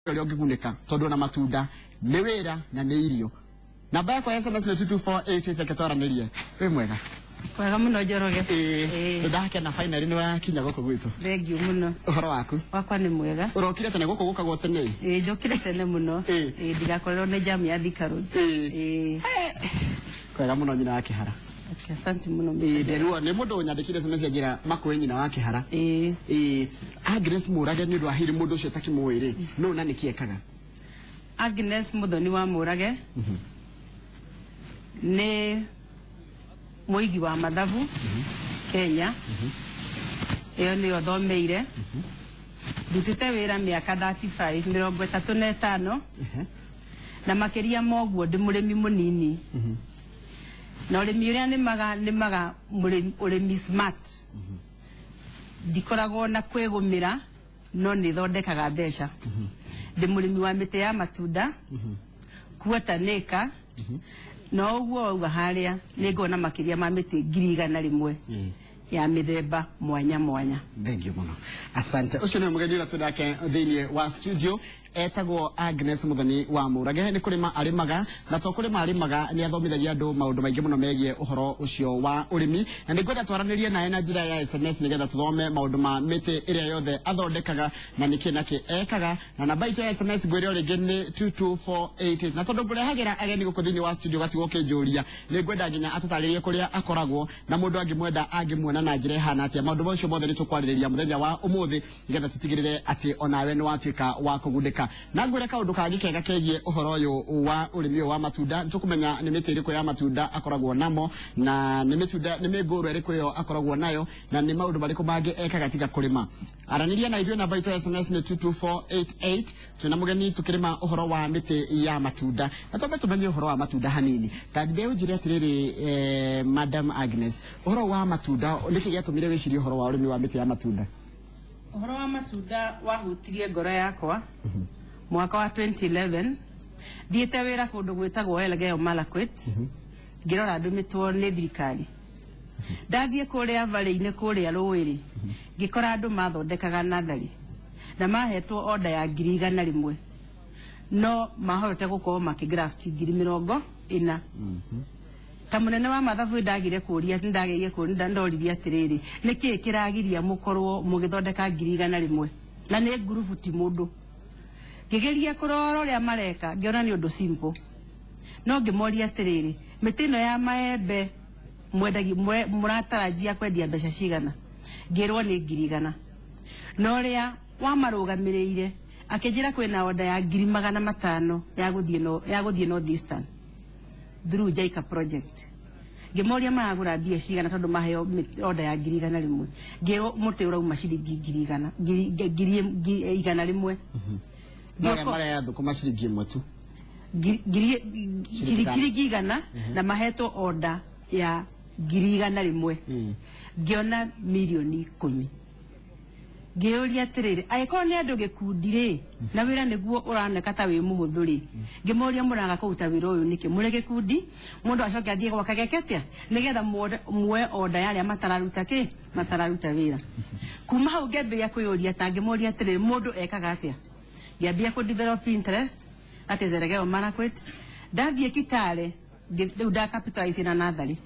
ule ongiguneka tondu na matunda ni wira na ni irio. Namba yako ya SMS ni 22488 ketwaranirie. We mwega. Mwega muno Njoroge. Ndake na finally ni wakinya goko gwitu. Thank you muno. Uhoro waku? Wakwa ni mwega. Urokire tene goko gukagwo tene? Njokire tene muno. Ndigakorwo ni jam ya Thika Road. Kwega muno nyina wa Kihara. Asante muno. Nderuo ni mundu nyandikire SMS ya njira makwe nyina wa Kihara. Agnes Murage ni ndu ahiri mundu ucio takimwire. No na nikiekaga. Agnes Muthoni wa Murage. Ni muigi wa mathabu Kenya. Iyo ni othomeire. Ndutite wira miaka 35 na makiria moguo ndi murimi munini. Na urimi uria nimaga urimi smart. Ndikoragwo na kwigumira no ni thondekaga mbeca. Ndi murimi wa miti ya matunda. Kuota neka. No uguo uga haria ningona makiria ma miti 100,000 ya mithemba mwanya mwanya. Thank you muno. Asante. Ucio ni mugeni ra tudake thiini wa studio etagwo Agnes Muthoni wa Murage ni kurima arimaga na to kurima arimaga ni athomithagia andu maundu maingi muno megie uhoro ucio wa urimi na ningwenda twaranirie nae na njira ya SMS nigetha tuthome maundu ma miti iria yothe athondekaga na niki naki ekaga na namba itu ya SMS gwire ringi ni 22488 na tondu ngurehagira ageni guku thiini wa studio gatigo kinjuria ningwenda nginya atutaririe kuria akoragwo na mundu angimwenda angimwona na njira hana atia maundu macio mothe ni tukwariria muthenya wa umuthi nigetha tutigirire ati onawe ni watuika wa kugundika na ngwire kaundu kangi kega kegie uhoro uyu wa urimi wa matunda tukumenya ni miti iriku ya matunda akoragwo namo na ni mitunda ni miguru iriku yo akoragwo nayo na ni maundu bariku mangi ekaga tiga kurima araniria na ithwe namba itu SMS ni 22488 tuna mugeni tukirima uhoro wa miti ya matunda na tobe tumenye uhoro wa matunda hanini tadbe ujire atiriri Madam Agnes uhoro wa matunda niki giatumire wicirie uhoro wa urimi wa miti ya matunda uhoro wa matunda wahutirie ngoro yakwa mwaka wa 2011 thiete wira kundu gwitagwo Elgeyo Marakwet ngirora ndumitwo ni thirikari ndathie kuria vali-ini kuria Ruiri ngikora andu mathondekaga nathari na mahetwo order ya 100,000 no mahorete gukorwo makigraft 40,000 kamunene wa mathabu ndagire kuria ndagerie kurinda ndoririe atiriri niki kiragiria mukorwo mugithondeka 100,000 na ni group ti mundu ngigeria kurora uria mareka ngiona ni undu simple no ngimoria atiriri mitino ya maembe mwendagi muratarajia kwendia mbeca cigana ngirwo ni 100,000 no ria wamarugamirire akinjira kwina order ya 500,000 ya guthie North Eastern through Jaika project ngimoria magura bia cigana tondu maheo order ya 100,000 ngiro muti urauma ciringi 100,000 Nore mara ya thukuma ciringi 1 tu ciringi 100 na maheto order ya 100,000 ngiona milioni 10 ngeuria atiriri aiko ni andu gikundire na wira niguo uraneka ta wi muhuthuri ngimoria muraga kuruta wira uyu niki muri gikundi mundu acoke athie gwaka geketia nigetha muwe order yale matararuta wira kuma hau ngembia kuyuria ta ngimoria atiriri mundu ekaga atia ngambia ku develop interest that is Elgeyo Marakwet ndathie Kitale riu nda capitalize na nathari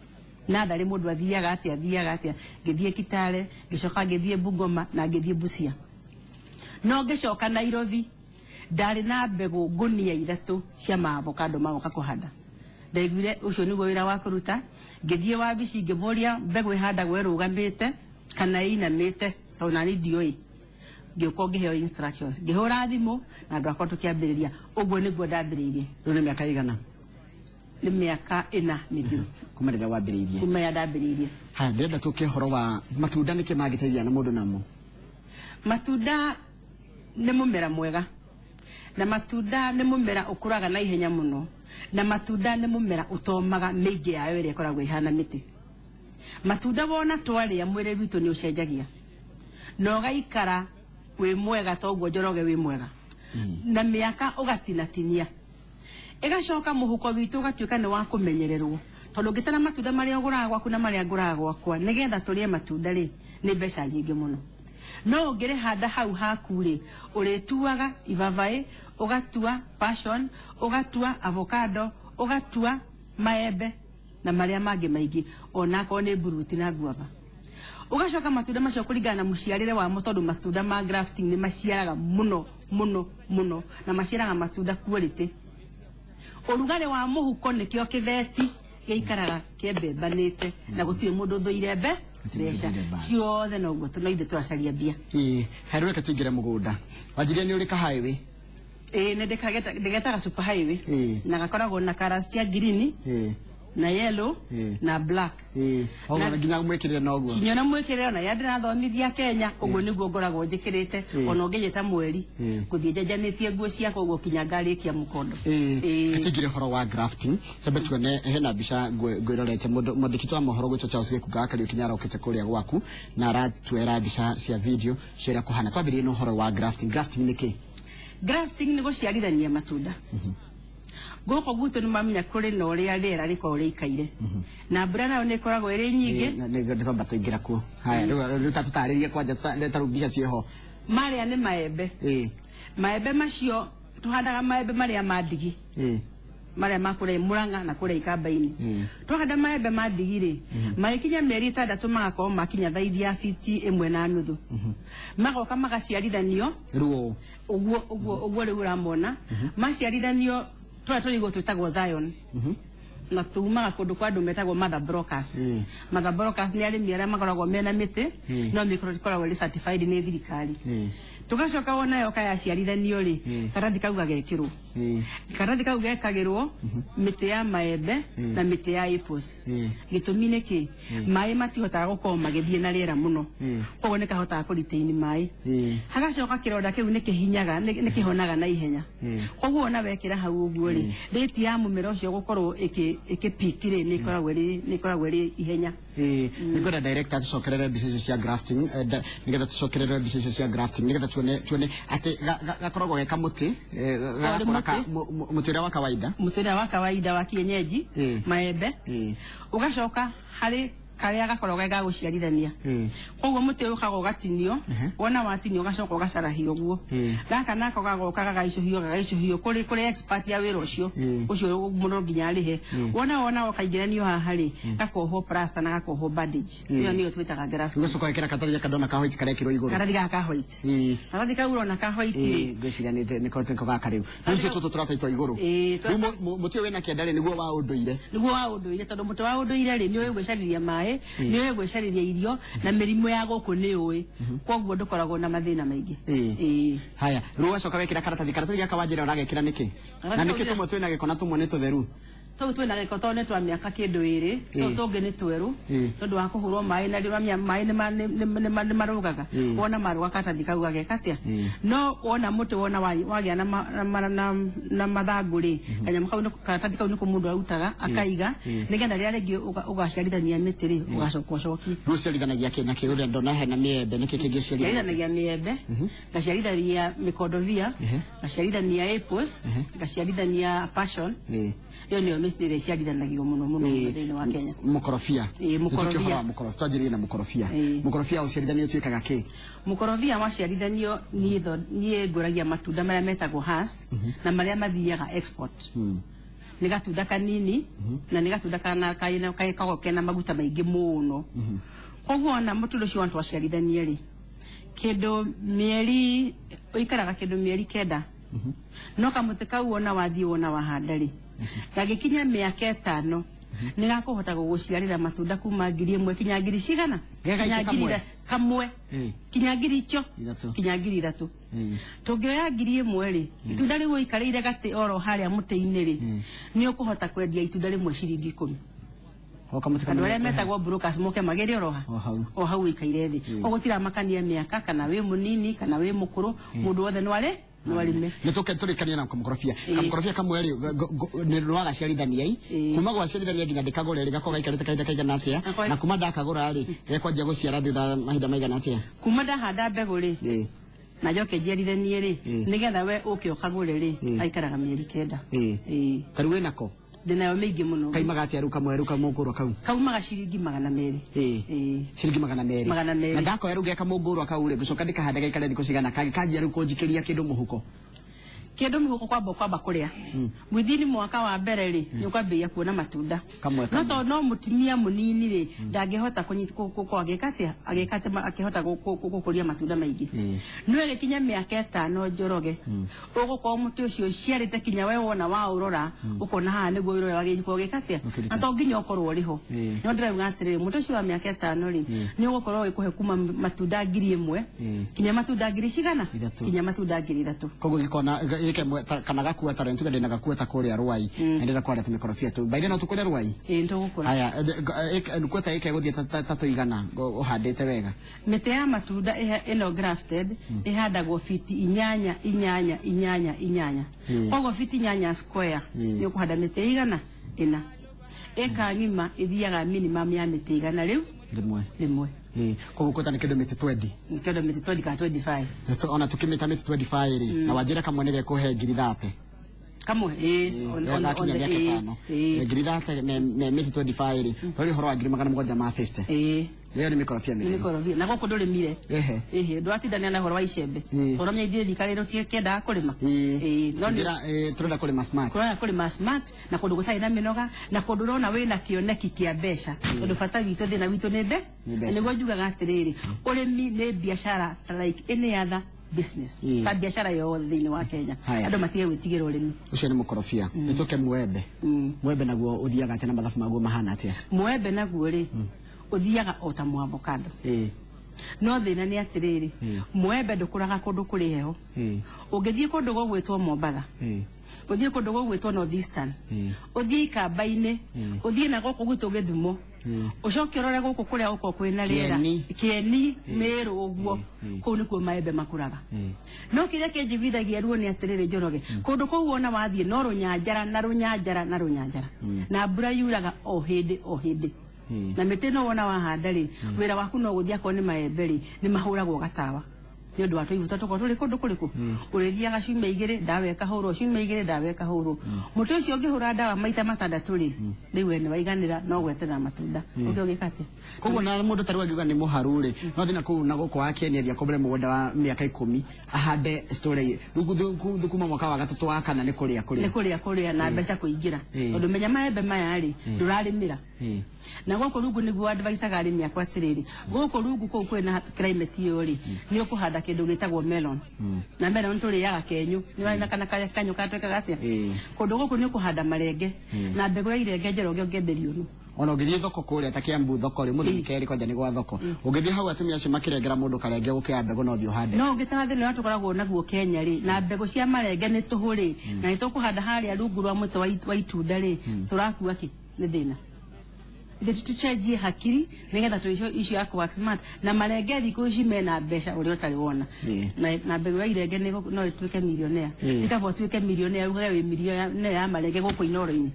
mundu athiaga atia ngithie Kitale ngicoka ngithie Bungoma na ngithie Busia no ngicoka Nairobi ndari na mbegu ngunia 3 cia avocado magoka kuhanda ndaiguire ucio niguo wira wa kuruta ngithie wabici ngimoria mbegu ihandagwo irugamite kana inamite to na ni ndioi ngĩuko ngĩheo instructions ngĩhũra thimũ na andũ akwa tũkĩambĩrĩria ũguo nĩguo ndambĩrĩirie rĩu nĩ mĩaka igana nĩ mĩaka 4 mĩthiru kuma rĩrĩa wambĩrĩirie kuma ya ndambĩrĩirie ha ndĩrenda tũke ũhoro wa matunda nĩkĩ mangĩteithia na mũndũ namo matunda nĩ mũmera mwega na matunda nĩ mũmera ũkũraga na ihenya mũno na matunda nĩ mũmera ũtomaga mĩingĩ yayo ĩrĩa ĩkoragwo ihana mĩtĩ matunda wona twarĩa mwĩrĩ witũ nĩ ũcenjagia na ũgaikara wi mwega toguo Njoroge wi mwega na miaka ugatinatinia igacoka muhuko witu ugatuika ni wa kumenyererwo tondu ngitana matunda maria nguraga gwaku na maria nguraga gwakwa nigetha turie matunda ri ni mbeca nyingi muno no ngere handa hau hakuri uretuaga ivavae ugatua passion ugatua avocado ugatua maembe na maria mangi maingi onako ne buruti na guava ugacoka matunda macio kuringana na muciarire wa mutondu matunda ma grafting ni maciaraga muno na maciaraga matunda quality urugare wa muhuko nikio kiveti geikaraga kiembembanite na gutire mundu thuire beca ciothe no guo tunoithe turacaria mbia herweke tuingire mugunda wanjirie ni urika highway ne ndegetaga super highway na gakoragwo na colors cia green na yellow na black ona nginya mwekirire no guo kinyona mwekirire na yandi na thomithia Kenya uguo niguo ngoragwo njikirite ona ungeyeta mweri kuthie jajanitie nguo cia koguo kinya ngarikia mukondo tuingire horo wa grafting tabe tuone hena bisha gwirorete mwandiki wa mohoro gwicho Charles Gikuga akari kinyara ukite kuria gwaku na aratwera bisha cia video ciria kuhana twabirie no horo wa grafting niki grafting ni guciarithania matunda goko guto nimamenya kuri no ria rera riko rikaire na mbura nayo ne koragwo iri nyingi ne ngethomba tuingira ku haya riu tatutaririe kwanja ndetarubisha cieho maria ni maembe maembe macio tuhandaga maembe maria mandigi maria makure Muranga na kure Ikambaini tuhanda maembe mandigire magikinya mieri 6 magakorwo makinya thaithi ya fiti 1.5 magoka magaciarithanio ruo uguo riu uramona maciarithanio twaturigo twitagwo Zion na tumaga kundu kwa andu metagwo mother brokers ni arimi aria makoragwo mena miti no mikoragwo ri certified ni thirikari tugacoka wona yo kaya ciarithanio ri karathi kau gagekirwo karathi kau gekagirwo miti ya maembe na miti ya apples gitumi niki mai matihotaga gukorwo magithie na riera muno koguo ni kahotaga kuriteini mai hagacoka kironda kiu ni kihinyaga ni kihonaga na ihenya koguo ona wekira hau uguo ri rate ya mumero ucio gukorwo ikipikire ni koragwo ri ihenya nigora director tucokerere bicecio cia grafting nigetha tucokerere bicecio cia grafting nigetha tuone ati gakoragwo geka muti gakora mutura wa kawaida wa kienyeji maembe ugacoka hari karia gakoragwo ga guciarithania koguo muti ukago gatinio wona watinio gacoka gacarahio guo gaka nako gagoka gagaicuhio kuri expert ya wira ucio muno nginya arihe wona ukaigeranio haha ri gakoho plaster na gakoho bandage iyo niyo twitaga grafting ugacoka ikira kataria kadona ka white karia kiro iguru karathi ka white karathi ka urona ka white gwiciranite niko gaka riu nicio tutu turataitwa iguru muti wena kiendare niguo wa unduire tondu muti wa unduire ri niyo gwicariria mai niyo gwicariria irio na mirimu ya guku ni ui koguo ndukoragwo na mathina maingi haya rugacoka wekira karatathi gaka wanjira uragekira niki na niki tumwe twina gikona tumwe ni tutheru tu twina giko tone twa miaka kindu iri tungi ni tweru tondu wa kuhurwo mai na rimamia mai ni marugaga wona maruga katathi kau gagekatia no wona muti wona wagia na mathanguri kanya mukau katathi kau ni kumundu arutaga akaiga nigetha ria ringi ugaciarithania miti ri ugacokocoki ruciarithanagia kina kiure ndona hena miembe niki kingi ciarithanagia miembe gaciarithania mikodovia gaciarithania apples gaciarithania passion iyo niyo misiri ciarithanagio muno thini wa Kenya mukorofia twajirie na mukorofia uciarithanio twikaga ki mukorofia waciarithanio nie nguragia matunda maria metagwo has na maria mathiaga export ni gatunda kanini na ni gatunda kana kago kena maguta maingi muno koguo na mutundo cio wantu waciarithanie ri kindu mieri uikaraga kindu mieri 9 no kamuti kau wona wathie wona wahanda ri gagikinya miaka 5 ni gakuhota guguciarira matunda kuma 1,000 kinya 1,000 kinya kamwe kinya 3,000 kinya 3,000 tungioya 1,000 ri itunda riu ikarire gati oro haria muti-ini ri ni ukuhota kwendia itunda rimwe ciringi 10 andu aria metagwo brokers moke magere oroha o hau ikaire thi ogutira makania miaka kana wi munini kana wi mukuru mundu wothe nwarime nituke turikania na mukorofia kamwe ri ni rwaga ciarithania kuma gwa ciarithania nginya ndikagore ri gako gaikarite kaida kaigana atia na kuma ndakagura ri gekwanjia guciara thutha mahinda maigana atia kuma ndahanda mbegu ri na joke njiarithanie ri nigetha we uke ukagure ri aikaraga mieri 9 taru winako ndinayo meigi muno kaimaga atia ruka mweru kamungurwa kau kaumaga ciringi 200 ciringi 200 na ndako yaruge kamungurwa kau ri gucoka ndikahanda gaikare thiko cigana kanjia riu kunjikiria kindu muhuko kendo muhuko kwamba kuria within mwaka wa mbere ri nyukwambia kuona matunda no to no mutimia munini ri ndangehota agekate gukuria matunda maingi no egikinya miaka 5 njoroge uguko muti ucio ciarite kinya we wona wa urora ukona ha niguo wirora wagiko gekate na to nginya ukorwo riho no ndirauga atiri muti ucio wa miaka 5 ri ni ugukorwo wikuhe kuma matunda 1000 kinya matunda 1000 kinya matunda 3000 kogo gikona kana gakua tarentu gade na gakua ta kuria Ruai ndira kwara tumikorofia tu baide no tukuria Ruai ndugukura haya nukweta ike guthie tatu igana uhandite wega mete ya matunda eno grafted ihandagwo fiti 8 kogo fiti 8 square ni ukuhanda mete igana ina eka ngima ithiaga minimum ya mete igana riu rimwe kogo kota ni kido mete 20 kido mete 20 ka 25 ona tukimeta mete 25 ri na wajira kamwe nire kuhe ngiri 30 kamwe on the ngiri 30 me mete 25 ri tori horo ngiri 750 leo ni mikorofia na goko nduri mire ndwatindania na horo wa icembe horo mya ithire thikariro tie kenda kurima no ndira turenda kurima smart na kundu gutai na minoga na kundu rona wina kioneki kia mbeca kundu bata witu thina witu ni niguo njugaga atiriri urimi ni biashara like any other business ta biashara yo thini wa Kenya andu matige gwitigira urimi ucio ni mukorofia nituke mwembe naguo uthiaga tena mathafu maguo mahana atia mwembe naguo ri uthiaga ota mu avocado no thina ni atiriri mwembe ndukuraga kundu kuri heho ungithie kundu gogwitwo Mombasa uthie kundu gogwitwo North Eastern uthie Ikamba-ini uthie na goko gwitu Githumo ucoke rore guku kuria uko kwina riera Kieni Meru uguo kuu nikuo maembe makuraga no kiria kinjiguithagia ruo ni atiriri Njoroge kundu kou wona wathie no runyanjara na mbura yuraga o hindi na mete no wona wahanda ri wira waku no guthia ko ni maembe ri ni mahuragwo gatawa ni undu watu ivuta toko tuli kundu kuriku urithia gacuma igire ndaweka huru cuma igire ndaweka huru mutu ucio ngihura ndawa maita matandatu ri riu ene waiganira no gwetera matunda ukio gikate koguo na mundu taru agiuga ni muharu ri no thina kuu na guko akenia kobere mugunda wa miaka 10 ahande story rugu kuma mwaka wa gatatu wa kana ni kuria na mbeca kuingira undu menya maembe maya ri ndurarimira na goko rugu niguo advice arimi akwa atiriri goko rugu kou kwina climate iyo ri ni ukuhanda kindu gitagwo melon na melon turiyaga kenyu ni wina kana kanyu katweka gatia kundu goko ni ukuhanda marenge na mbegu ya irenge Njoroge ngenderio no ona ngithie thoko kuria ta Kiambu thoko ri muthikeri kwanja ni gwa thoko ungithie hau atumia acio makirengera mundu karenge gukia mbegu no thio hande no ngitana thini watu koragwo naguo Kenya ri na mbegu cia marenge ni tuhuri na itukuhanda haria rungu rwa muti wa itunda ri turakua ki ni thina tuchenjie hakiri nigetha tuicio icio ya work smart na marenge thiko ici mena mbeca uri utari wona na mbegu ya irenge no ituike millionaire itabo tuike millionaire ugaga wi millionaire ya marenge guko inoro-ini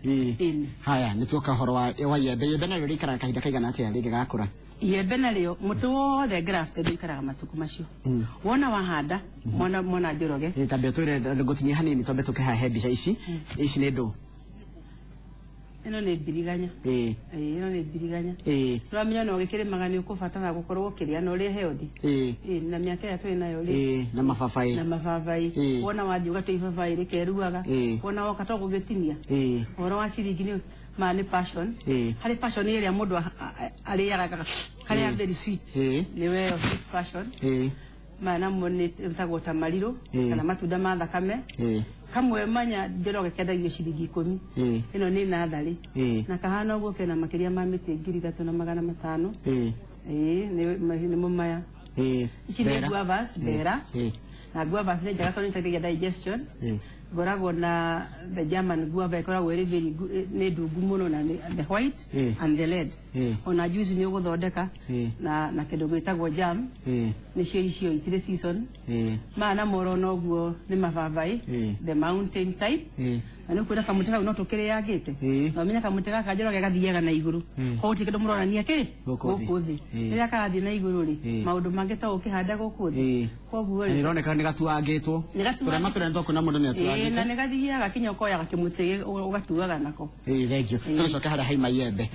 haya nituka horo wa yembe na riri kana kahinda kaigana atia rigi gakura yembe na rio mutu wothe grafted ikaraga matuku macio wona wahanda mona Njoroge tambe twire ngutinyia hanini twambe tukihahe mbica ici ni ndu ino ni biriganya ino ni biriganya turamenya no gikirimaga ni ukubatara gukorwo kiria no ri healthy na miaka ya twina yo ri na mafafai wona wathi ugatwa ifafai rikeruaga wona woka to gugitinia oro wa ciringi ni mani passion hari passion area mundu ariyaga hari very sweet ni we of passion mana moni mtago tamariro kana matunda ma thakame kamwe manya Njoroge kendagio ciringi 10 ino ni nathari na kahana uguo kena makiria ma miti 3500 ni mumaya ici ni guavas bera na guavas ni njega tondu itateithia digestion goragwo na the German guava ikoragwo iri very good ni ndungu muno na the white and the red ona juice ni uguthondeka na kindu gwitagwo jam nicio icio itire season mana moro noguo ni mabavai the mountain type ani kwira kamuteka no tokere yagite no menya kamuteka kajoro gagathiaga na iguru ho ti kindu murorania ki guku thi rira kagathie na iguru ri maundu mangita ukihanda guku thi koguo ri ni roneka ni gatuangitwo turema turenda kuna mundu ni atuangite na ni gathiaga kinyokoya gakimutege ugatuaga nako thank you tunacoka hara haima yembe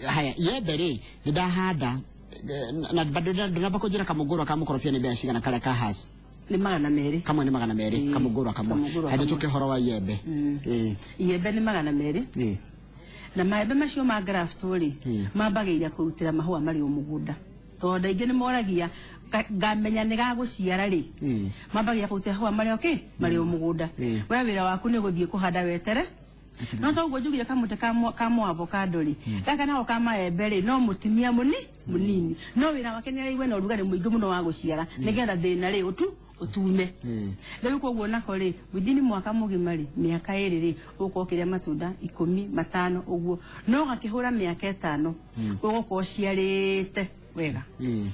haya yembe ri ndahanda na bado ndaba kujira kamugoro kamukorofia ni bia cigana kare ka hasi ni 200 kamwe ni 200 kamugoro kamwe hadi tuke horo wa yembe yembe ni 200 na maembe macio ma graft ri mambagiria kurutira mahua mari umugunda tonda ingi ni moragia ngamenya ni gaguciara ri mambagiria kurutira mahua mari mari umugunda we wira waku ni guthie kuhanda wetere no to gujugire kamute kamo avocado ri gaka naho kama ebere no mutimia munini no wira wake ni iwe no rugari muingi muno wa guciara nigetha thina ri utume riu koguo nako ri within mwaka mugima ri miaka iri ri ukokiria matunda 15 uguo no gakihura miaka 5 uguko ciarite wega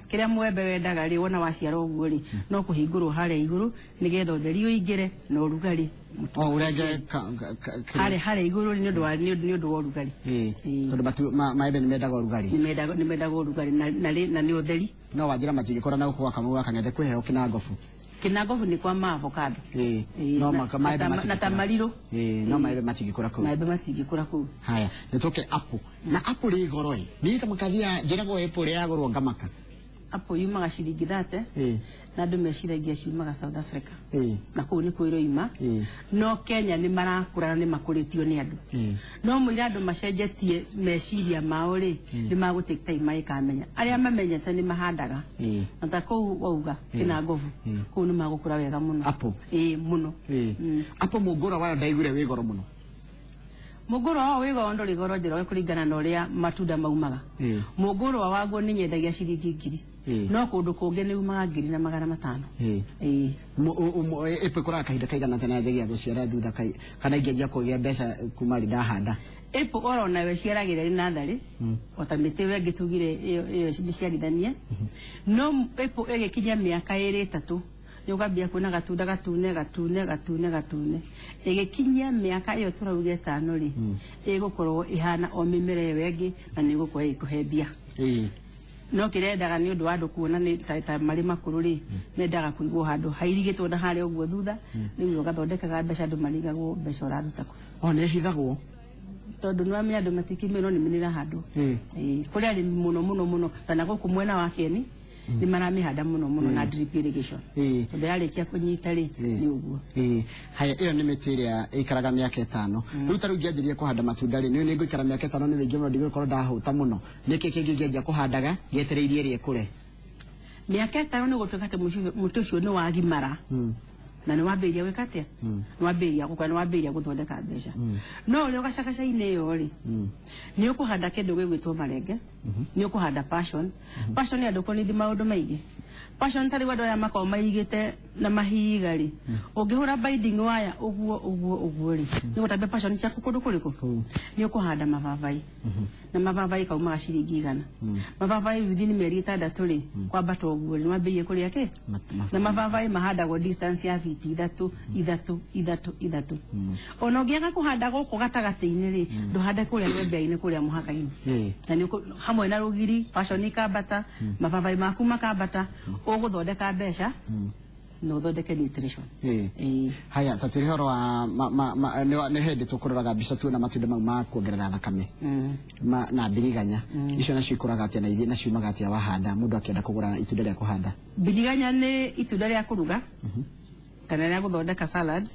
kiria mwembe wendaga ri wona waciara uguo ri no kuhingurwo hare iguru nigetha utheri uingire no rugari urege hare iguru ni ndu wa rugari tondu maembe ni mendaga rugari ni mendaga rugari na ni utheri no wajira matigikora na ukwa kamugura kang'ethe kwiheo kinagofu ni kwa avocado no maembe na tamariro no maembe matigikora ku maembe matigikora ku haya nitoke apple na apple ri goro ni kama kathia njira go apple ya gorwo ngamaka apple yumaga ciringi 30 na andu meciragia ciumaga South Africa na kuu ni kwiro ima no Kenya ni marakura ni makuritio ni andu no muira andu macenjetie meciria mao ri ni magutake time ikamenya aria mamenyete ni mahandaga na ta kuu wauga kina ngovu kuu ni magukura wega muno apple muno apple mugura wayo ndaigure wi goro muno muguro wa wigo ndo ligoro jiro kuringana na uria matunda maumaga muguro waguo ni nyendagia ciringi 1000 no kundu kungi ni umaga 2500 epe kura kahinda kaigana tena yagia guciara thutha kana ingia kugia mbeca kuma ri ndahanda epo oro na we ciaragire na thari otamite we ngitugire iyo ciarithanie no epo egekinya miaka 3 yogambia kuna gatunda gatune egekinya miaka iyo turaruge 5 ri egukorwo ihana o mimere iyo yengi na ni gukorwo ikuhembia no kirendaga ni undu wa andu kuona ni ta mari makuru ri mendaga kuigwo handu hairigitwo na hare uguo thutha ni ugathondekaga mbeca andu marigagwo mbeca uraruta ku ne hithagwo tondu no amenya andu matikimero ni minira handu kuri ari muno tana guku mwena wa Kieni ni maramihanda muno na drip irrigation tondu yarikia kunyita ri ni uguo haya iyo ni mitiria ikaraga miaka 5 riu taru ngianjirie kuhanda matunda ri ni ngikara miaka 5 ni wingi muno ndigikoro ndahuta muno niki kingi ngianjia kuhandaga ngetereirie ri ikure miaka 5 ni gutukate mutucio ni wagimara na ni wambiria wikatia ni wambiria gukwa ni wambiria guthondeka mbeca no ri ugacakaca ine yo ri ni ukuhanda kindu gwitwo marenge ni ukuhanda passion ni andu ko ni maundu maigi passion tari wado ya makao maigite na mahiga ri ungihura binding wire uguo ri ni gutambe passion cia kundu kuriku ni ukuhanda mavavai na mavavai kauma ciringi 100 mavavai within mieri 6 ri kwambata uguo ni wambirie kuria ki na mavavai mahandagwo distance ya fiti 3 ono ngiaga kuhanda guku gatagati-ini ri nduhande kuria wembe-ini kuria muhaka-ini na ni hamwe na rugiri passion ikambata mavavai maku makambata uguthondeka mbeca no thondeke nutrition haya tatiri horo wa ne hindi tukururaga mbica tu na matunda mau ma kuongerera thakame na biriganya icio nacio ikuraga atia na ithi na ciumaga atia wahanda mundu akienda kugura itunda ria kuhanda biriganya ni itunda ria kuruga kana ria guthondeka salad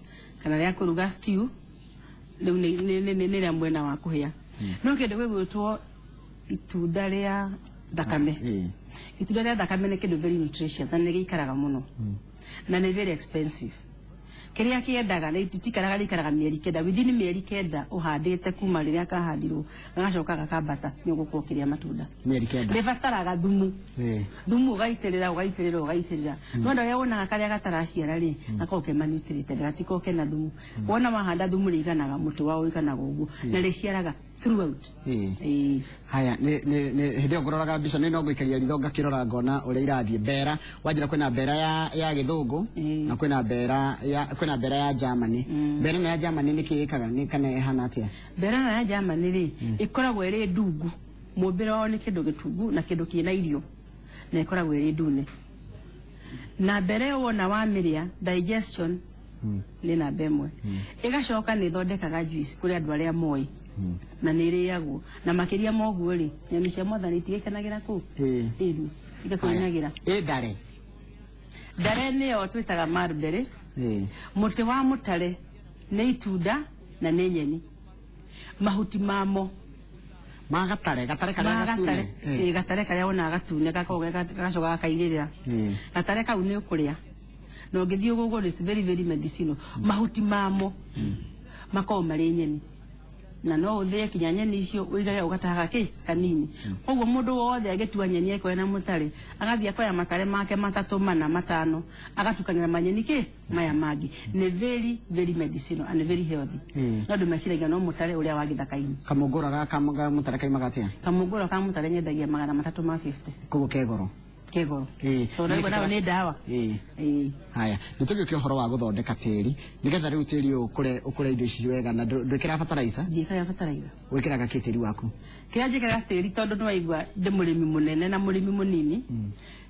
kana ria kuruga stew riu ni ria mwena wa kuhia no kende gwitwo itunda ria thakame itunda ria thakame ni kindu very nutritious na ni gikaraga muno na ni very expensive kiria kiendaga ni titikaraga mieri 9 within mieri 9 uhandite kuma riria kahandirwo gagacoka gakambata ni ugukorwo kiria matunda mieri 9 ni bataraga thumu ugaitirira no nda ya wona karia gataraciara ri akoke manutrite gatikoke na thumu wona mahanda thumu riganaga mutu wao ikanaga uguo na riciaraga throughout. Haya ni hĩndĩ ngororaga mbica nĩ no ngũikaria ritho ngakĩrora ngona ũrĩa irathiĩ mbera wanjira kwĩna mbera ya gĩthũngũ na kwĩna mbera ya Germany. Mbera ya Germany nĩ kĩĩkaga nĩ kana ehana atĩa? Mbera ya Germany rĩ ikoragwo ĩrĩ ndungu, mũmbĩre wao nĩ kĩndũ gĩtungu na kĩndũ kĩna irio na ikoragwo ĩrĩ ndune. Na mbere wona wa mĩrĩa digestion nĩ namba ĩmwe. Ĩgacoka nĩ thondekaga juice kũrĩ andũ arĩa moĩ na nĩ ĩrĩagwo na makĩria moguo rĩ nyoni cia mwathani itigĩkenagĩra kũu igakũinagira ndare nĩyo twĩtaga marberry. Mũtĩ wa mũtare nĩ itunda na nĩ nyeni. Mahuti mamo gatare karĩa gatune gatare karĩa wona gatune gacoka gakairĩrĩra gatare kau nĩ ũkũrĩa na ũngĩthiĩ ũguo is very very medicinal. Mahuti mamo makoo marĩ nyeni na no ũthĩe kinya nyeni icio ũigage ũgatahaga kanini. Koguo mũndũ wothe agĩtua nyeni eko na mũtare agathiĩ akoya matare make 3 4 5 agatukanĩra manyeni maya mangĩ. Nĩ very very medicinal and very healthy. No ndũmeciragia no mũtare ũrĩa wa gĩthaka-inĩ. Kamũngũra ga mũtare kaimaga atĩa? Kamũngũra ka mũtare nyendagia 350. Koguo kegoro so ndio nayo nĩ ndawa. Haya nĩtũgĩũke ũhoro wa gũthondeka tĩri nĩgetha rĩu tĩri ũkũre indo ici wega na ndwĩkĩra fertilizer. Ndiĩkĩra fertilizer. Wĩkĩraga kĩ tĩri waku? Kĩrĩa njĩkĩraga tĩri tondũ nĩ waigua ndĩ mũrĩmi mũnene na mũrĩmi mũnini.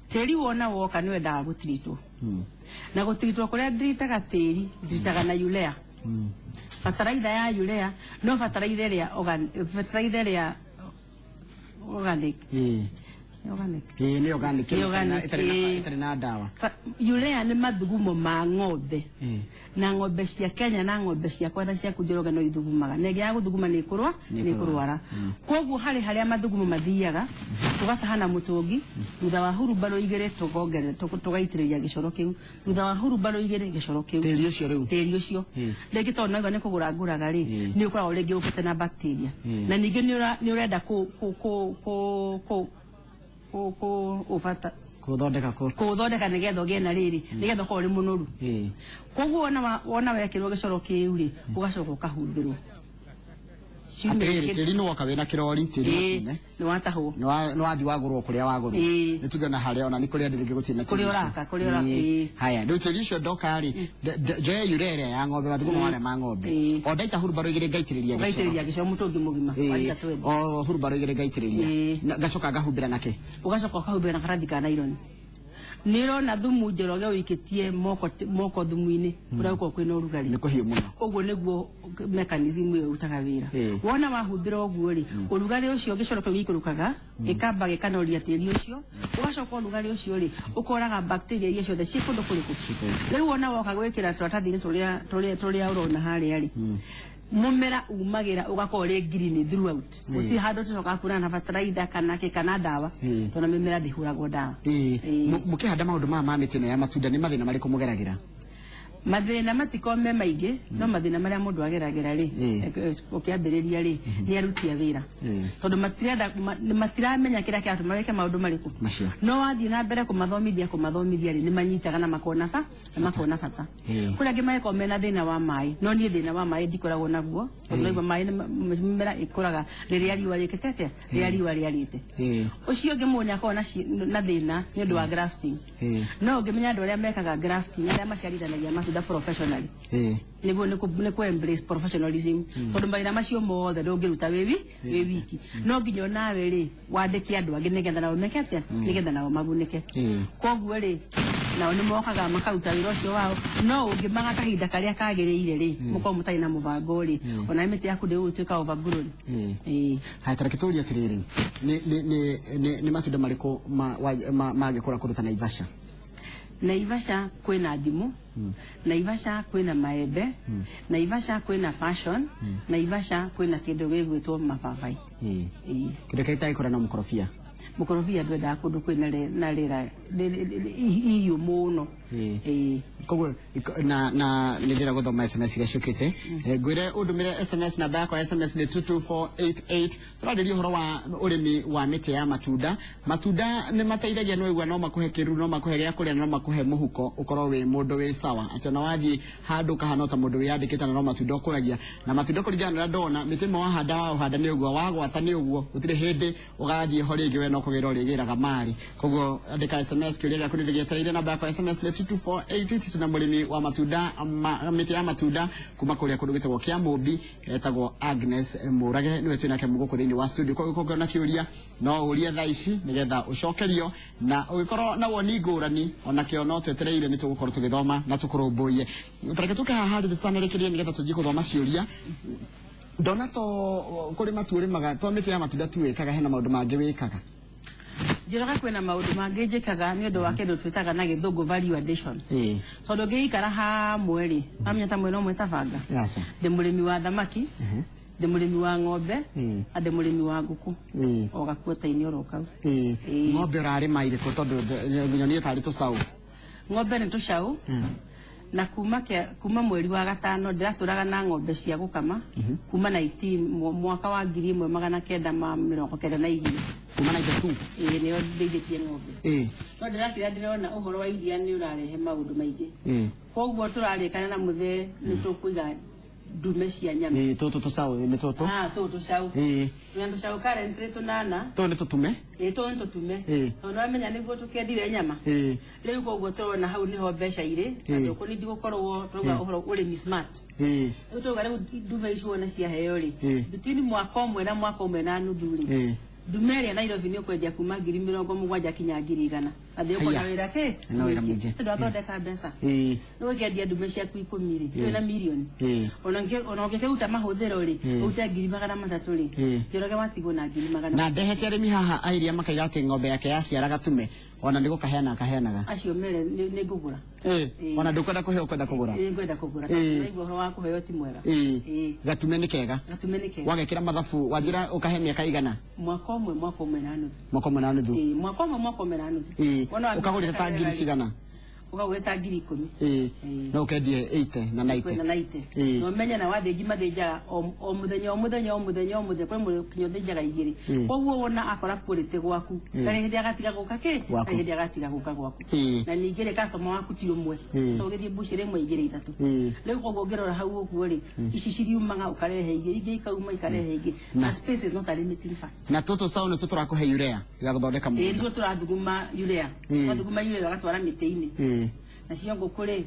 Tĩri wona woka nĩ wendaga gũtiritwo na gũtiritwo kũrĩa ndiritaga tĩri ndiritaga na urea. Fertilizer ya urea no fertilizer ya organic. Ni organic itarĩ na ndawa. Urea nĩ mathugumo ma ng'ombe na ng'ombe cia Kenya na ng'ombe cia kwenda cia Njoroge no ithugumaga na ya gũthuguma nĩ kũrwara. Koguo harĩa mathugumo mathiaga tũgatahana mũtũngi thutha wa hurumbarũ 2 tũgongerera tũgaitĩrĩria gĩcoro kĩu thutha wa hurumbarũ 2 gĩcoro kĩu tĩri ũcio rĩngĩ tondũ naigua nĩ kũgũra ngũraga rĩ nĩ ũkoragwo rĩngĩ ũkĩte na bacteria na ningĩ nĩ ũrenda kũthondeka nĩgetha ũgĩe na rĩrĩ nĩgetha ũkorwo ũrĩ mũnoru. Koguo wona wekĩrwo gĩcoro kĩu rĩ ũgacoka ũkahumbĩrwo. Tĩri nĩ woka wĩna kĩrori tĩri nĩ watahwo nĩ wathi wagũrwo kũrĩa wagũrwo nĩ tuge na harĩa ona nĩ kũrĩa ndĩrĩngĩ gũtirĩ na kũrĩa ũraka. Haya rĩu tĩri ũcio ndoka rĩ njoe urea ĩrĩa ya ng'ombe mathugumo marĩa ma ng'ombe o ndaita hurumbarũ 2 ngaitĩrĩria gĩcoro mũtũngi mũgima o hurumbarũ 2 ngaitĩrĩria ngacoka ngahumbĩra nake ũgacoka ũkahumbĩra na karathi ka nylon. Nĩrona thumu Njoroge ũikĩtie moko thumu-inĩ ũrĩa ũkoragwo kwĩna ũrugarĩ nĩ kũhiũ mũno. Ũguo nĩguo mechanism ĩyo ĩrutaga wĩra. Wona wahumbĩra ũguo rĩ ũrugarĩ ũcio gĩcoro kĩu gĩikũrũkaga gĩkamba gĩkanoria tĩri ũcio ũgacoka ũrugarĩ ũcio rĩ ũkoraga bacteria iria ciothe ciĩ kũndũ kũrĩkũ. Rĩu wona woka gwĩkĩra tũratathi-inĩ tũrĩa ũrona harĩa rĩ mũmera umagĩra ũgakorwo rĩ green throughout. Gũtirĩ handũ tũcoka kuona na fertilizer kana ndawa tondũ mĩmera ndĩhũragwo ndawa. Mũkĩhanda maũndũ maya ma mĩtĩ ya matunda nĩ mathĩna marĩkũ mũgeragĩra? Mathĩna matikome maingĩ no mathĩna marĩa mũndũ ageragĩra rĩ ũkĩambĩrĩria rĩ nĩ aruti a wĩra tondũ matiramenya kĩrĩa kĩratũma wĩke maũndũ marĩkũ no wathiĩ na mbere kũmathomithia rĩ nĩ manyitaga na makona bata. Kũrĩa angĩ magĩkorwo mena thĩna wa maĩ no niĩ thĩna wa maĩ ndikoragwo naguo tondũ naigua maĩ mĩmera ĩkũraga rĩrĩa riũa rĩkĩtete rĩrĩa riũa rĩarĩte. Ũcio ũngĩ mũndũ nĩakoragwo na thĩna nĩ ũndũ wa grafting no ũngĩmenya andũ arĩa mekaga grafting arĩa maciarithanagia matunda professionally nĩguo nĩ ku embrace professionalism tondũ mawĩra macio mothe ndũngĩruta wĩ wiki no nginya nawe rĩ wandĩke andũ angĩ nĩgetha nao meke atĩa nĩgetha nao magunĩke. Koguo rĩ nao nĩ mokaga makaruta wĩra ũcio wao no ũngĩmaga kahinda karĩa kagĩrĩire rĩ mũkorwo mũtarĩ na mũbango rĩ ona mĩtĩ yaku ndĩgũtuĩka overgrown. Haya tareke tũũrie atĩrĩrĩ nĩ matunda marĩkũ mangĩkũra kũndũ ta Naivasha? Naivasha kwĩna ndimũ, Naivasha kwĩna maembe, Naivasha kwĩna passion, Naivasha kwĩna kĩndũ gĩgwĩtwo mababaĩ. Kĩndũ kĩrĩa gĩtagĩkũra na mũkorobia? mukorofia ndwenda kundu kwina na rira iyo muno koguo na ndira guthoma SMS iria ciukite ngwire undumire SMS namba yakwa SMS ni 22488 turadirio horo wa urimi wa miti ya matunda ni mateithagia no igwa no makuhe kiru no makuhe gya kuria no makuhe muhuko ukorwo wi mundu wi sawa ati ona wathi handu kahana ta mundu wi yandikite na no matunda ukuragia na matunda kuringana na ndona miti mo wahanda ni uguo wagwata ni uguo utire hindi ugathie ho ringi we no kugira urigiraga mari koguo andika SMS kiuria gya kurigia teire namba yakwa SMS ni 22488 na murimi wa matunda miti ya matunda kuma kuria kundu gitagwo kia Mumbi etagwo Agnes Murage niwe twina ke muguku thiini wa studio koguo na kiuria no urie thaa ici nigetha ucokerio na ugikorwo na woni ngurani ona kio no twetereire ni tugukorwo tugithoma na tukurumbuye tareke tuke haha ri tsanarikirie nigetha tujie kuthoma ciuria ndona to kuri maturi maga to miti ya matunda tuwekaga hena maundu mangi wikaga njiraga kwina maundu mangi njikaga ni undu wa kindu twitaga na githungu value addition tondu ngiikara hamwe ri amenya ta mwena umwe tabanga ndi murimi wa thamaki ndi murimi wa ng'ombe ande murimi wa nguku o gakuota ini oroka ng'ombe urari maire ko tondu nginyoni tari tucau ng'ombe ni tucau na kuma mweri wa gatano ndiraturaga na ng'ombe cia gukama kuma 19 mwaka wa 1992 kuma na itu niyo ndeithĩtie ng'ombe no ndirakira ndirona uhoro wa iria ni urarehe maundu maingi koguo turarikana na muthe ni tukuiga ndume cia nyama tutu tucau ni tutu tutu tucau na tucau currently tunana to ni tutume to ni tutume no amenya niguo tukendire nyama riu koguo turona hau niho mbeca ire andu ko ndi gukorwo tuga uhoro uri smart riu tuga riu ndume icio na cia heo ri between mwaka umwe na nuthu ri Dumeria Nairobi ni kwendia kuma 70,000 kinya 100,000 athio kona wira ke no wira mwingi ndathondeka mbeca no ngendia ndume ciaku 10 ri twina milioni ona ngekeuta mahuthiro ri uta 300,000 ri kiroge matigo na 100,000 na ndehete arimi haha airia makaiga ati ng'ombe yake yaciara gatume ona ndiko kaheanaga acio mere ni ngugura ona ndukwenda kuhe ukwenda kugura ngwenda kugura naiguo horo wa kuheo ti mwega gatume ni kega wagekira mathabu wanjira ukahe miaka igana mwaka umwe na nuthu mwaka umwe na nuthu ukagurita ta ngiri cigana ukagurita ngiri 10 no ukendie 80 na 90 no menya na wathi ngimathinjaga o muthenya kwe muri kinyo thinjaga igiri koguo wona akora kurite gwaku kare hindi agatiga guka ke kare hindi agatiga guka gwaku na ningire customer waku ti umwe to githie bucire mwe igiri ithatu riu koguo ngirora hau uguo ri ici ciriumaga ukarehe igiri ingi ikauma ikarehe ingi na space is not a limiting factor na toto sauna toto rakuhe urea ya guthondeka mu ndio turathuguma urea gatwara miti-ini na ciongo kuri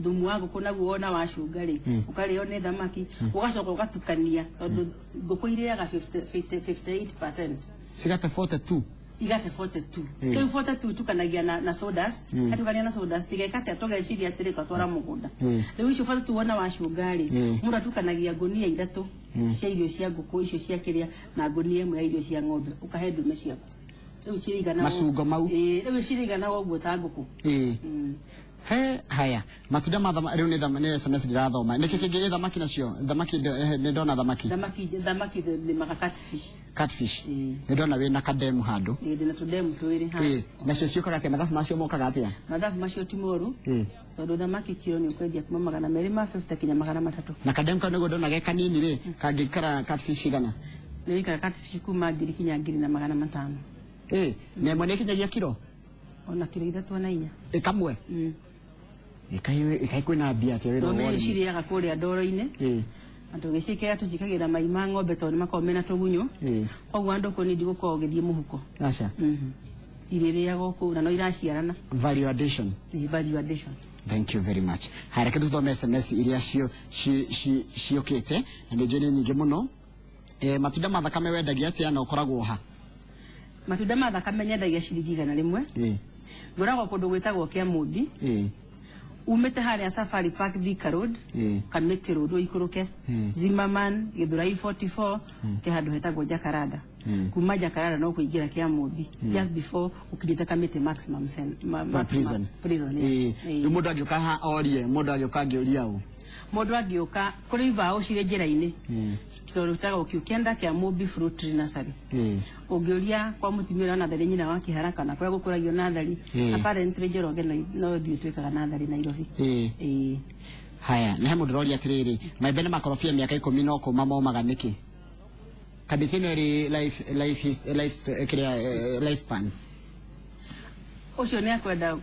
thumu wangu kuna guona wacunga ri ukareo ni thamaki ugacoka ugatukania tondu nguku iriaga 58% sigate 42 igate 42 riu 42 tukanagia na sawdust hatukania na sawdust igekate tugeciria atiri twatwara mugunda riu icio 42 wona wacunga ri mundu atukanagia ngunia 3 cia irio cia nguku icio cia kiria na ngunia imwe ya irio cia ng'ombe ukahe ndume ciaku riu cirigana macungo mau riu cirigana uguo ta nguku haya matunda ma riu ni SMS ndirathoma niki kingi thamaki nacio thamaki ni ndona thamaki ni maka catfish ni ndona wina kademu handu ndina tudemu twiri ha nacio ciukaga atia mathabu macio mokaga atia mathabu macio ti moru tondu thamaki kilo ni ukwendia kuma 250 kinya 300 na kademu ka nego ndona ge kanini ri kangikara catfish igana ni ikara catfish kuma 2 kinya 2,500 ne mwene kinyagia kilo ona kilo 3 na 4 ikamwe ikai kwina bia tia wira woni ciriaga kuria ndoro-ini andu gicikira tucikagira mai ma ng'ombe tondu makomena tugunyo koguo andu ko ni ndigukorwo githie muhuko aca iririaga ku na no iraciarana value addition thank you very much hara kindu thome SMS iria ciokete na ndio ni nyingi muno matunda ma thakame wendagia atia na ukoragwo ha matunda ma thakame nyendagia ciringi 100 ngoragwo kundu gwitagwo kia Mumbi umete haria Safari Park Thika Road Kamiti Road uikuruke Zimmerman Githurai 44 ke handu hetagwo Jacaranda kuma Jacaranda no kuingira kia Mumbi just before ukidita Kamiti maximum prison mundu agioka ha orie mundu agioka ngioria u Mundu angioka kuri ibao cire njira-ini kirutaga ukiukenda kia Mobi Fruit Nursery ungiuria kwa mutimira nathari nyina wa Kiharaka na kuria gukuragio nathari apparently Njoroge no thiu twikaga nathari Nairobi. Haya ni hemu ndroria atiriri maembe makorofia miaka 10 no kuma momaga niki kabithinary lifespan ucio ni akwenda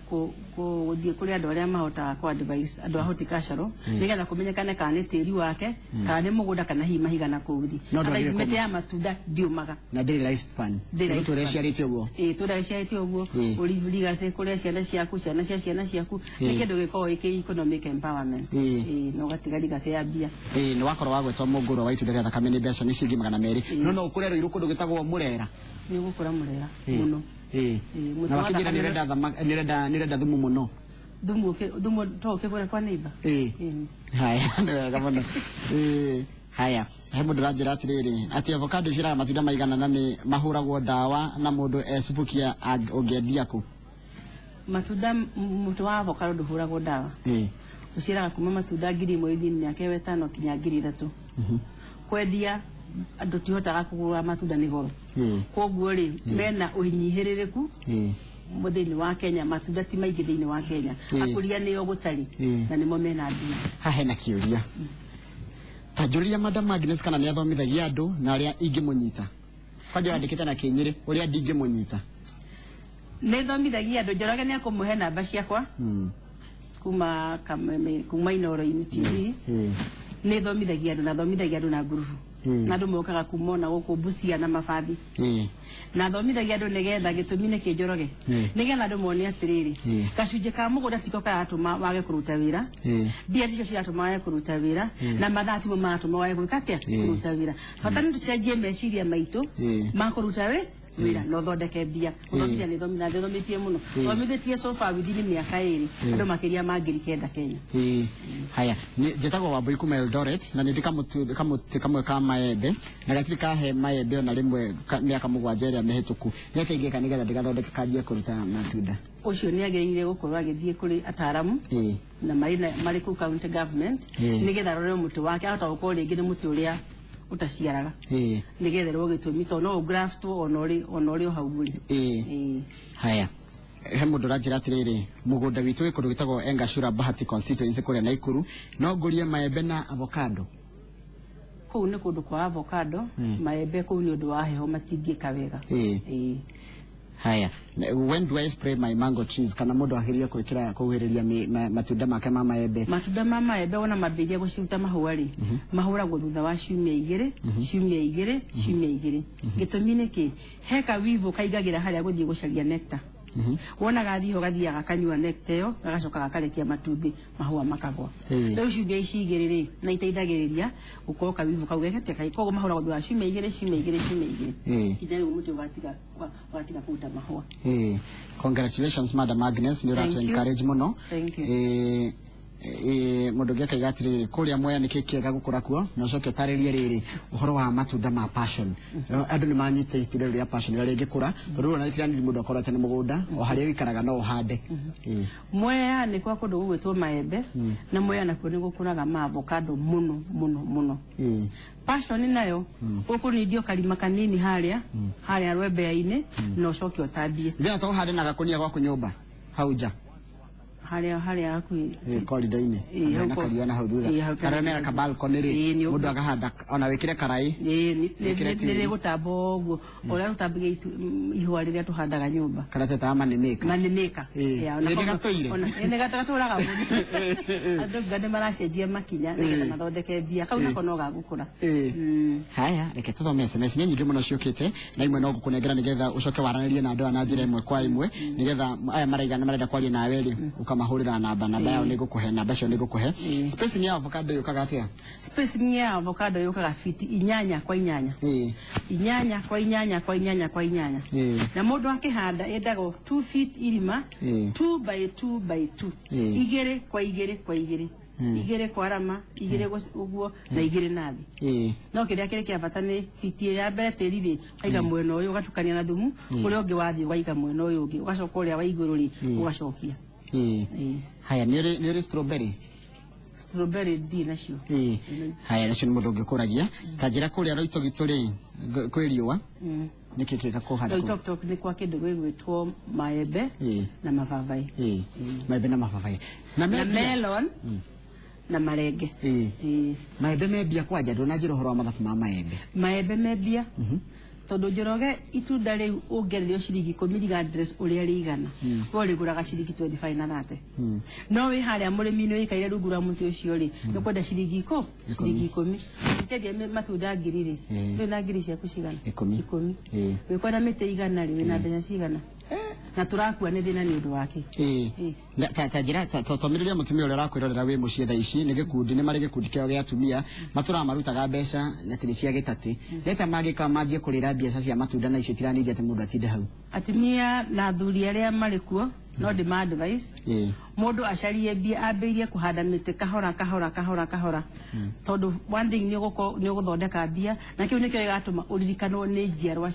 guthie kuri andu aria mahotaga ku advice andu a horticulture nigetha kumenyekane kana ni tiri wake kana ni mugunda kana hihi mahigana kuthi advisement ya matunda ndiumaga na daily lifespan turia ciarite uguo turia ciarite uguo ulivuriga se kuria ciana ciaku ni kindu giko iki economic empowerment no gatigariga se abia ni wakorwo wagwetwo munguro wa itunda ria thakame ni mbeca ni ciringi 200 no ukurero iru kundu gitagwo Murera ni gukura Murera muno na wakigira nirenda thumu muno thumu to ukigura kwa neighbor haya ni wega muno haya he mundu ranjira atiriri ati avocado ciraga matunda maigana na ni mahuragwo dawa na mundu esupukia ungiendia ku matunda mutu wa avocado nduhuragwo dawa uciraga kuma matunda 1,000 miaka 5 kinya 3,000 kwendia andu tihotaga kugura matunda ni goro koguo ri mena uhinyihiririku muthini wa Kenya matunda ti maingi thiini wa Kenya akuria niyo gutari na nimo mena ndia hahe na kiuria tajuria Madam Agnes kana ni athomithagia andu na aria ingimunyita kwaje andikite na Kinyiri uria ndingimunyita ni thomithagia andu Njoroge ni akumuhe namba ciakwa kuma Inoro-ini TV ni thomithagia andu na ngurubu na andu mokaga kumona guku Busia na Mabathi na thomithagia andu nigetha gitumine ki Njoroge nigetha andu mone atiriri gacunje ka mugunda tiko karatuma wage kuruta wira bia ticio ciratuma wage kuruta wira na mathati mo maratuma wage kuruta wira bata ni tucenjie meciria maitu ma kuruta wira no thondeke bia uthomithia ni thomitie muno thomithitie sofa within miaka 2 andu makiria ma 9,000 Kenya haya ni jetagwo Wambui kuma Eldoret na ni kamwe ka maembe na gatiri kahe maembe na rimwe miaka 7 iria mihituku ni ateigika nigetha ndigathondeke kanjie kuruta matunda ucio ni agirire gukorwo agithie kuri ataramu na mari ku county government nigetha rore mutu wake ahota gukorwo ringi ni mutu uria utaciaraga nigetherwo gitumi to no graft onori hauguri haya he mundu ranjira atiriri mugunda witu wi kundu gitagwo Engashura Bahati constituency kuria Naikuru no ngurie maembe na avocado kuu ni kundu kwa avocado maembe kuu ni undu wa heho matingika wega haya when do I spray my mango trees kana mundu ahiria kwikira kuhiriria matunda make ma maembe wona mambiria guciruta mahuari mahuragwo thutha wa ciumia 2 gitumi niki heka wivu kaigagira haria guthie gucaria nectar wona gathi ho gathiaga kanyua nectar yo gagacoka gakarekia matumbi mahua makagwa riu ciumia ici igiriri na iteithagiriria gukoka wivu kau gekete kai kogo mahuragwo thutha wa ciumia 2 kinya riu mutu watiga kuruta mahua congratulations Madam Agnes ni ratu encourage muno mundu ngeka igatiri kuria Mwea niki kiega gukura kuo na ucoke taririe riri uhoro wa matunda ma passion andu ni manyite itunda ria passion ria ngikura tondu na itira ndi mundu akorete ni mugunda o haria wikaraga no uhande Mwea ni kwa kundu gugwitwo maembe na Mwea nakuo ni gukuraga ma avocado muno passion nayo ukuri ndio kalima kanini haria rwembe-ini no coke otambie ndia to hande na gakunia gwa kunyumba hauja haria akui corridor-ini na kariwa na hududha karamera ka balcony ri mundu agahanda ona wikire karai ni gutambo uguo ora rutambiga ihua riria tuhandaga nyumba kana tetama ni meka ya ona gatoire ene gataturaga mundu andu ngade maracenjia makinya nigetha mathondeke bia kau nako no gagukura haya reke tuthome SMS ni nyingi muno ciukite na imwe no gukunengera nigetha ucoke waranirie na andu ana njira imwe kwa imwe nigetha aya maraigana marenda kwaria nawe ri ukamahurira namba yao ni gukuhe namba cio ni gukuhe spacing ya avocado yukaga atia spacing ya avocado yukaga fiti 8 kwa 8 8 kwa 8 kwa 8 kwa 8 na mundu akihanda endago 2 feet irima 2 by 2 by 2 igere kwa igere kwa igere igere kwa rama igere uguo na igere nathi no kiria kire kia bata ni fiti ya mbere tiriri kaiga mwena uyu ugatukania na thumu uria ungi wathi ukaiga mwena uyu ungi ugacoka uria wa iguru ri ugacokia haya ni strawberry strawberry D nacio haya nacio nĩ mũndũ ũngĩkũragia ta njĩra kũrĩa Roitogitu rĩ kwĩ riũa nĩkĩ kĩga kũhanda Loitoktok nĩ kwa kĩndũ gwĩtwo maembe na mababaĩ maembe na mababaĩ na melon na marenge maembe membia kwanja ndũnanjĩra ũhoro wa mathabu ma maembe membia tondu Njoroge itunda riu ungererio ciringi 10 regardless uria rigana wo riguraga ciringi 25 na nate no wi haria murimi ni wikaire rungu rwa muti ucio ri ni kwenda ciringi 10 nkendia matunda ngiri ri ri na ngiri ciaku cigana 10 wi kwenda mite igana ri wina mbeca cigana na turakua ni thina ni undu wake ta njira tomirĩria mutumia ũrĩa ũrakwĩrorera wĩ mũciĩ thaa ici nĩ gĩkundi nĩ marĩ gĩkundi kĩao gĩa atumia matũraga marutaga mbeca na tĩ cia gĩtatĩ leta magĩka manjie kũrĩra mbeca cia matunda na icio tiranĩria atĩ mũndũ atinde hau atumia na athuri arĩa marĩ kuo no ndĩma advice mũndũ acarie mbia ambĩirie kũhanda mĩtĩ kahora tondu one thing nĩ ũgũthondeka mbia na kĩu nĩkĩo gĩgatũma ũririkanwo nĩ njiarwa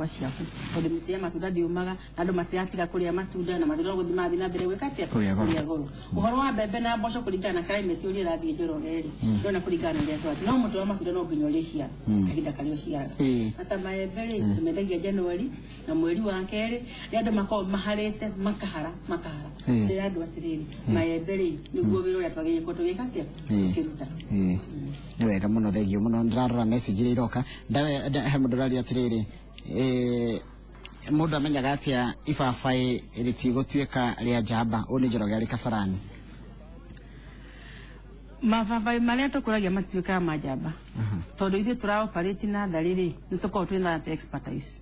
ciaku tondu mĩtĩ ya matunda ndĩũmaga na andũ matiratiga kũrĩa matunda na matunda no gũthiĩ marathiĩ na mbere gwĩka atĩa kũrĩa goro ũhoro wa mbembe na mboco kũringana na climate ũrĩa ĩrathiĩ Njoroge rĩ ndona kũringana na ũrĩa twathiĩ no mũtĩ wa matunda no nginya ũrĩciara kahinda karĩa ũciaraga na ta maembe rĩ tumendagia January na mweri wa kerĩ rĩ andũ makoragwo maharĩte makahara ndĩra andũ atirĩrĩ maembe rĩ nĩguo wĩra ũrĩa twagĩrĩire gũtũgĩka atĩa tũkĩruta nĩ wega mũno thengio mũno ndĩrarora message iria iroka he mũndũ ũraria atirĩrĩ mũndũ amenyaga atĩa ibabaĩ rĩtigũtuĩka rĩa njamba ũũ nĩ Njoroge arĩ Kasarani mababaĩ marĩa tũkũragia matuĩkaga ma njamba tondu ithuĩ tũra-operate natharĩ rĩ nĩ tũkoragwo twĩna that expertise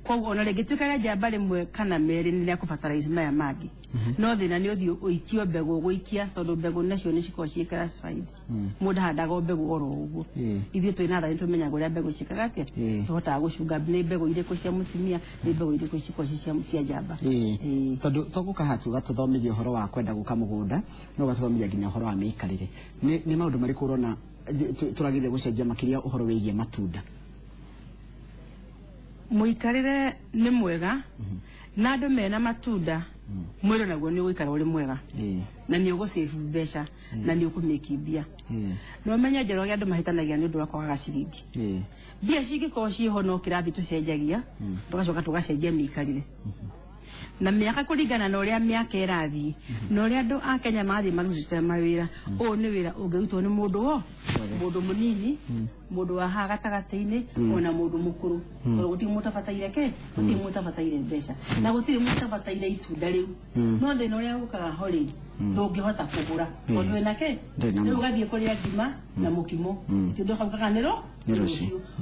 koguo ona rĩngĩtuĩka rĩa njamba rĩmwe kana merĩ nĩ rĩa kũbataraici maya mangĩ no thĩna nĩ ũthiĩ ũikio mbegũ ũgũikia tondu mbegũ nacio nĩ cikoragwo ciĩ classified mũndũ ahandaga mbegũ oro ũguo ithuĩ twĩ natharĩ tũmenyaga ũrĩa mbegũ ciĩkaga atĩa tũhotaga gũcunga nĩ mbegũ irĩkũ cia mũtumia nĩ mbegũ irĩkũ cikoragwo cia njamba tondu tũgũka hatu gatũthomithia ũhoro wa kwenda gũka mũgũnda no gatũthomithia nginya ũhoro wa mĩikarĩre nĩ maũndũ marĩkũ ũrona tũragĩrĩire gũcenjia makĩria ũhoro wĩgiĩ matunda muikarire ni mwega na andũ mena matunda mwĩrĩ naguo nĩ ũgũikara ũrĩ mwega na nĩ ũgũsave mbeca na nĩ ũkũmĩki mbia no menya Njoroge andũ mahĩtanagia nĩ ũndũ wa kwaga ciringi mbia cingĩkorwo ciĩho no kĩrathi tũcenjagia tũgacoka tũgacenjia mĩikarĩre na mĩaka kũringana na ũrĩa mĩaka ĩrathiĩ na ũrĩa andũ a Kenya mathiĩ marutĩte mawĩra ũũ nĩ wĩra ũngĩrutwo nĩ mũndũ mũnini mũndũ wa haha gatagatĩ-inĩ ona mũndũ mũkũrũ tondũ gũtirĩ mũtabataire gũtirĩ mũtabataire mbeca na gũtirĩ mũtabataire itunda rĩu no thĩna ũrĩa ũkaga ho rĩ ndũngĩhota kũgũra tondũ wĩna rĩu ũgathiĩ kũrĩa ngima na mũkimo itunda ũkaga nĩ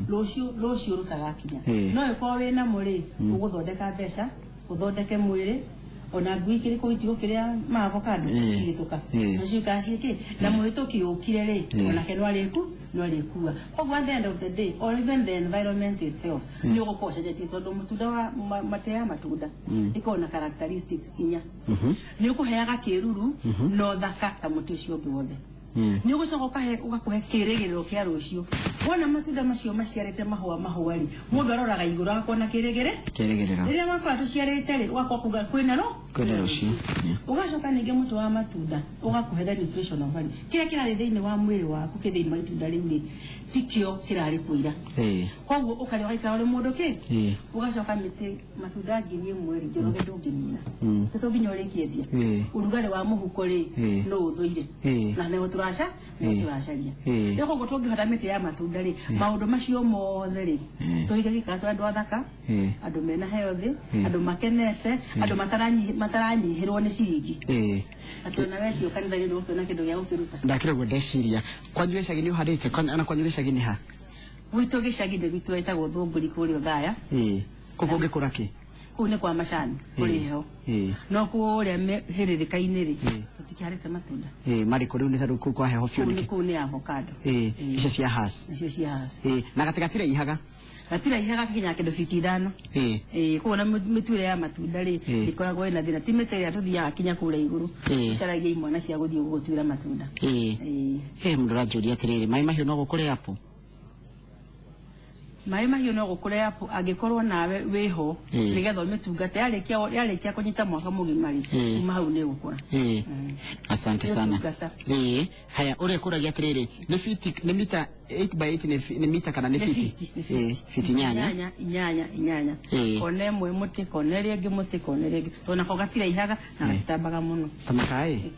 rũciũ rũtaga kinya no ĩkorwo wĩna mo rĩ ũgũthondeka mbeca uthondeke mwĩrĩ ona ngui kiri kuitigo kiria ma avocado igituka nacio kaciike na muhituki ukire ri ona kenwa arikua koguo at the end of the day or even the environment itself ni ugukosha jeti tondu mutunda wa matea matunda ikona characteristics inya ni ukuheaga kiruru no thaka ta muti ucio ungi wothe ni ugucoka ugakuhe kirigiriro kia rucio wona matunda macio maciarite mahua ri mundu aroraga iguru akona kirigiriro riria wakwa tuciarite ri wakwa kuga kwina rucio ugacoka ninge mutu wa matunda ugakuhe the nutritional value kira kirari thiini wa mwiri waku kithiini matunda riu ri tikio kirari kuira koguo ukari waika uri mundu ugacoka miti matunda ngiri mweri Njoroge ndungimina tutonginya urikiendia urugari wa muhuko ri no uthuire na ne turacaria iko gutungihota miti ya matunda ri maundu macio mothe ri tuige gikatu andu athaka andu mena healthy andu makenete andu mataranyihirwo ni ciringi atona wethi ukanitha ni ukona kindu gya gukiruta ndakire gwendeciria kwanyu gicagi ni uhandite kana kwanyu gicagi ni ha gwitu gicagi ni gwitu etagwo Thumburi kuri Othaya kuko ngikura ki kuu ni kwa macani kuri heho no kuria hiririka-ini ri tutikiarite matunda mari kuri ni taru kwa heho fiu kuu ni avocado icio cia has na gatigatire ihaga gatira ihaga kinya kindu 5 kuona mitwire ya matunda ri ikoragwo ina thina ti mite ya tuthiaga kinya kure iguru icaragia imwana cia guthii gutwira matunda mundu rajuria atiriri mai mahiu no gukuri apo mai mahiũ no gũkũre apu angĩkorwo nawe wĩho nĩgetha ũmĩtungate yarĩkia kũnyita mwaka mũgimari kuma hau nĩ gũkũra. Asante sana. Haya ore kuragia atiriri ni mita 8 by 8 ni mita kana ni fiti nyanya kone mwe muti kone rĩngĩ muti kone rĩngĩ tona ko gatira ihaga na gacitambaga muno tamakai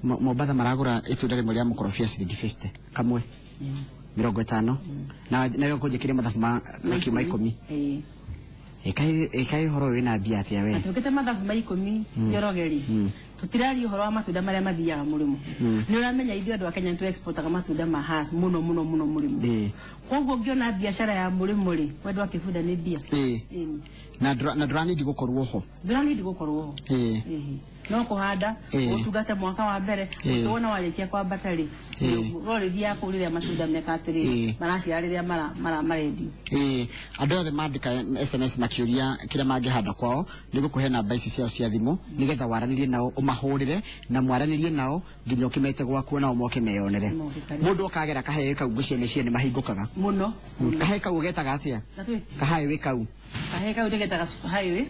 Mombasa maragura itunda rimwe rĩa mũkorobia ciringi 50 kamwe 50 na yo kujikire mathabu ma kiuma 10 ekai horo wina bia atia we tukite mathabu ma 10 yorogeri tutirari horo wa matunda maria mathiaga murimo ni uramenya ithuĩ andũ a Kenya tu exportaga matunda ma Hass muno murimo koguo ngiona biashara ya murimo ri wendo akibunda ni bia na ndurani ndigukorwo ho no kuhanda utungate mwaka wa mbere utona warikia kwa batari rorithia kuriria matunda mekatiri maracirariria maredio andu othe mandika SMS makiuria kira mangihanda kwao nigukuhe namba ici ciao cia thimu nigetha waranirie nao umahurire na mwaranirie nao nginya ukimete gwaku nao moke meyonere mundu okagera kaheye kau guciene ciene mahingukaga muno kaheye kau ugetaga atia kaheye kau ndegetaga highway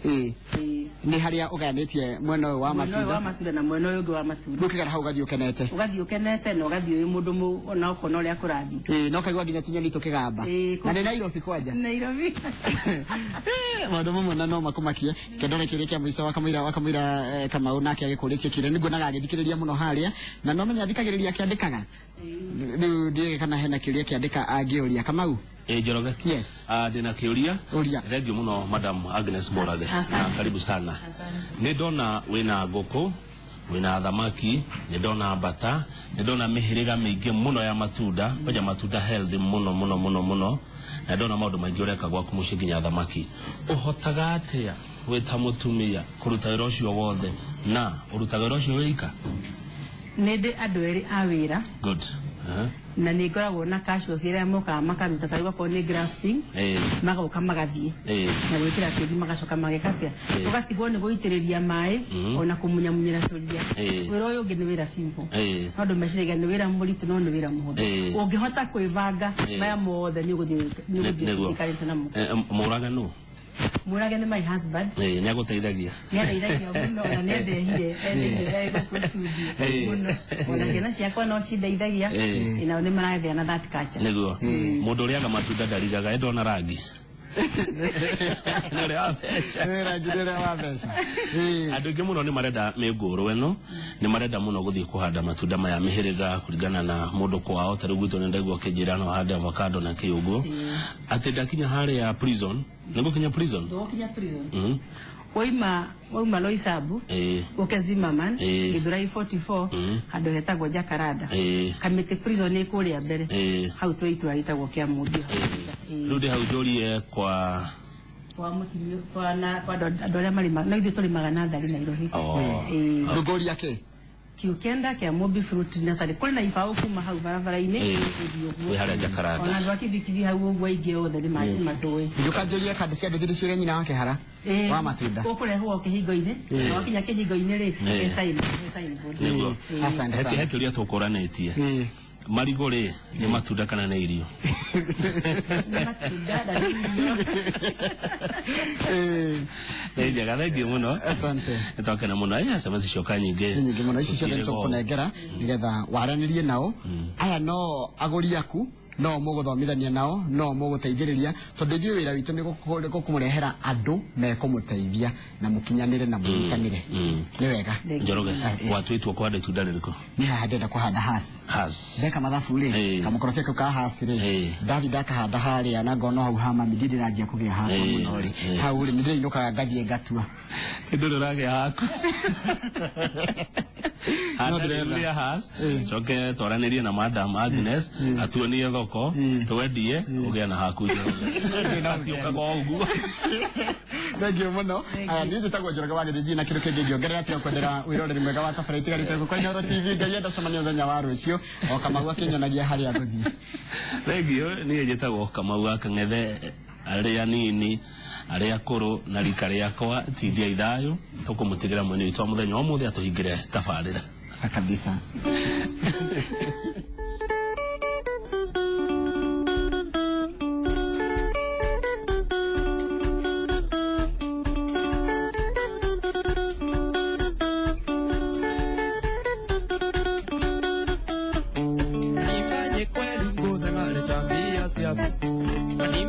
ni haria uganetie mweno wa matunda na mweno ungi wa matunda ukigara hau gathio kenete no gathio mundu mu ona ukona uria kurathi no kaigwa nginya tunyoni tukigamba na ni Nairobi kwanja Nairobi maundu mamwe na no makumakie kendore kiria kia muico wakamwira Kamau nake agikuritie kire niguonaga agithikiriria muno haria na no menya thikagiriria kiandikaga riu ndiye kana hena kiria kiandika angiuria Kamau Njoroge. Yes. Ndina kiuria. Thengiũ mũno Madam Agnes Morage. Karibu sana. Nĩ ndona wĩna ngũkũ, wĩna thamaki, nĩ ndona mbata, nĩ ndona mĩhĩrĩga mĩingĩ mũno ya matunda, kwaja matunda healthy mũno. Na ndona maũndũ maingĩ ũreka gwaku mũciĩ nginya thamaki. Ũhotaga atĩa wĩta mũtumia kũruta wĩra ũcio wothe na ũrutaga wĩra ũcio wĩika? Nĩ ndĩ andũ erĩ a wĩra. Good. Na nĩ ngoragwo na casuals iria moka makaruta kariba kwa ni grafting magoka magathie na gwikira tĩri magacoka magekatia ugatigwo ni guitĩrĩria maĩ ona kumunyamũnyĩra tũria wĩra ũyũ ũngĩ nĩ wĩra simple no ndũ meciragia nĩ wĩra mũritũ no nĩ wĩra mũhũthũ ũngĩhota kwĩvanga maya mothe nĩ ũgũthiĩ karĩte namo Morage nĩ my husband nĩ agũteithagia mũno na nĩ ndehire gũkũ studio mũno ona ciana ciakwa no cindeithagia na nĩ marathĩa na that culture nĩguo mũndũ ũrĩaga matunda ndarigaga ndona rangi nĩ ũrĩa wa mbeca andũ aingĩ mũno nĩ marenda mĩngũrũ ĩno nĩ marenda mũno gũthiĩ kũhanda matunda maya mĩhĩrĩga kũringana na mũndũ kwao ta rĩu gwitũ nĩ ndaigua kĩnjĩra no hande avocado na kĩũngũ atĩ ndakinya harĩa prison nĩgũkinya prison wauma Loisabu uke Zimmerman Githurai 44 handũ hetagwo Jacaranda Kamĩtĩ prison nĩ kũrĩa mbere hau twĩtwarĩtagwo Kĩamũndũ rĩu ndĩ hau njũrie kwa mutimio kwa andũ arĩa marĩmaga no ithuĩ tũrĩmaga nathari Nairobi rũgũria kĩ kiukenda kia Mobi Fruit Nursery kuri na ibaũ kuma hau barabara-inĩ we harĩa Jacaranda ona andũ akivikivi hau ũguo aingĩ othe nĩ matũĩ ndukanjũria kandi cia ndũthiri ciũria nyina wa kĩhara wa matunda ũkũrehwo kĩhingo-inĩ na wakinya kĩhingo-inĩ rĩ sign nĩguo he kĩũria tũkũranĩtie marigo rĩ nĩ matunda kana nĩ irio nĩ njega thengiũ mũno asante nĩtwakena mũno SMS cioka nyingĩ mũno ici ciothe nĩtũkũnengera nĩgetha waranĩrie nao aya no agũri aku no mũgũthomithania nao no mũgũteithĩrĩria tondũ ithuĩ wĩra witũ nĩ gũkũmũrehera andũ mekũmũteithia na mũkinyanĩre na mũnyitanĩre nĩ wega Njoroge gwatuĩtwo kwanda itunda rĩrĩkũ nĩ haha ndenda kũhanda Hass ndeka mathabu rĩ kamũkorobia kau ka Hass rĩ ndathi ndakahanda harĩa na ngona hau ha mami ndĩranjia kũgĩa haku mũno rĩ hau rĩ nĩ ndĩinũkaga ngathiĩ ngatua ndũrĩ ũragĩa haku Handa Hass coke twaranĩrie na Madam Agnes atuonie thoko twendie ũgĩa na haku thengiũ mũno niĩ njĩtagwo Njoroge wa Gĩthĩnjini na kĩndũ kĩngĩ ngĩongerera tiga kwendera wĩroreri mwega wa tabarĩra itigarĩte gũkũ Inooro TV Ngai enda cemania mũthenya wa rũciũ o Kamau akĩnyonagia harĩa ngũthiĩ thengiũ niĩ njĩtagwo Kamau ga Kang'ethe arĩa nini arĩa akũrũ na rika rĩakwa tindia ithayũ tũkũmũtigĩra mwene witũ wa mũthenya wa ũmũthĩ atũhingĩre tabarĩra kabisa